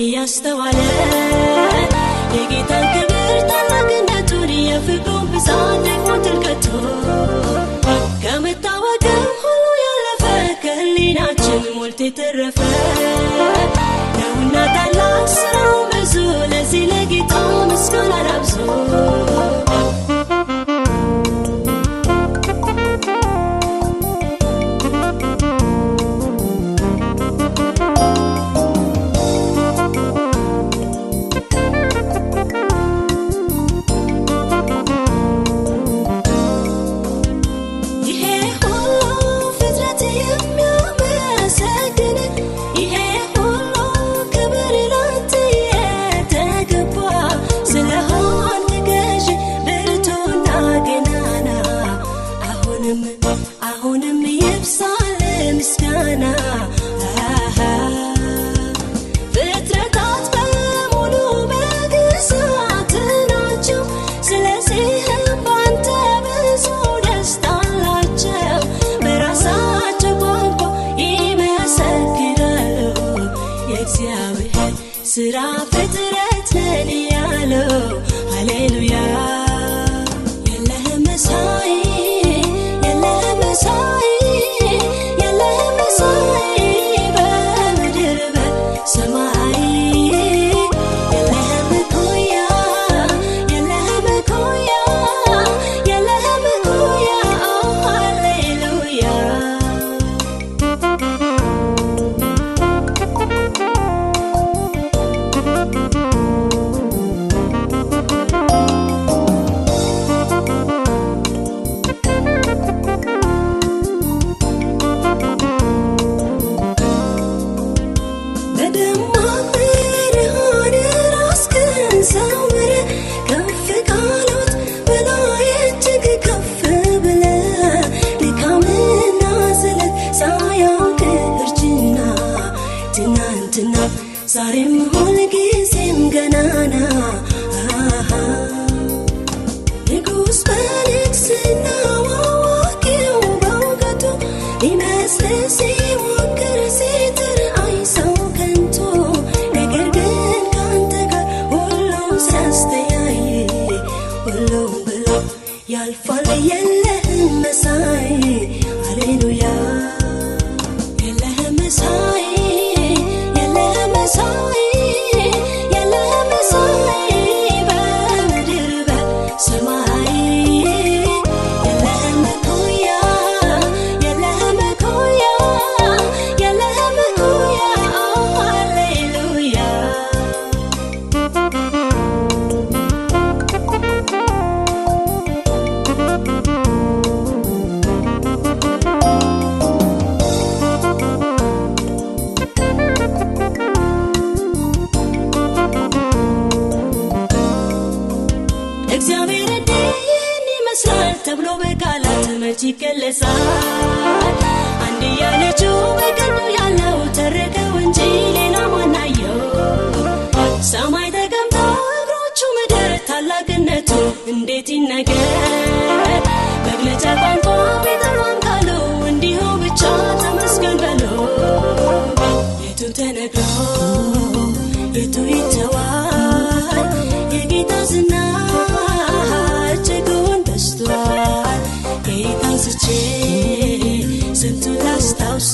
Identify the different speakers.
Speaker 1: ያስተዋለ የጌታን ክብር ታላቅነቱን የፍቅሩን ብዛት ደግሞ ጥልቀቱ ከመታወቅም ሁሉ ያለፈ ከህሊናችን ሞልቶ የተረፈ ነውና ታላቅ ስራው ብዙ ለዚህ ለጌታ ምስጋና ላብዙ አሁንም ይብሳል ምስጋና ፍጥረታት በሙሉ በግዛት ናቸው ስለዚህም ባንተ ብዙ ደስታ አላቸው በራሳቸው ቋንቋ ይመሰክራሉ የእግዚአብሔር ሥራ ፍጥረት ነን ያለው ሃሌሉያ የለህም መሳይ በምድር በሰማይ የለህም እኩያ የለህም እኩያ የለህም እኩያ ሃሌሉያ ዛሬም ሁልጊዜም ገናና ንጉሥ በንግሥናው አዋቂው በእውቀቱ ሊመስል ሲሞክር ሲጥር አይሰው ከንቱ ነገር ግን ካንተ ጋር ሁሉም ሲያስተያይ ሁሉም ብሎ ያልፋል የለህም መሳይ ሃሌሉያ የለህም መሳይ የለህም መሳይ በምድር በሰማይ የለህም እኩያ የለህም እኩያ የለህም እኩያ ሃሌሉያ እግዚአብሔር እንዲህን ይመስላል ተብሎ በቃላት መች ይገለጻል አንድያ ልጁን በቀኙ ያለው ተረከው እንጂ ሌላ ማን አየው ሰማይ ተቀምጦ እግሮቹ ምድር ታላቅነቱ እንዴት ይነገር መግለጫ ቋንቋ ቢጠፋም ቃሉ እንዲሁ ብቻ ተመስገን በሉ የቱ ተነግሮ የቱ ይተዋል የጌታ ዝና እጅጉን በዝቷል ጌታን ስቼ ስንቱን ላስታውስ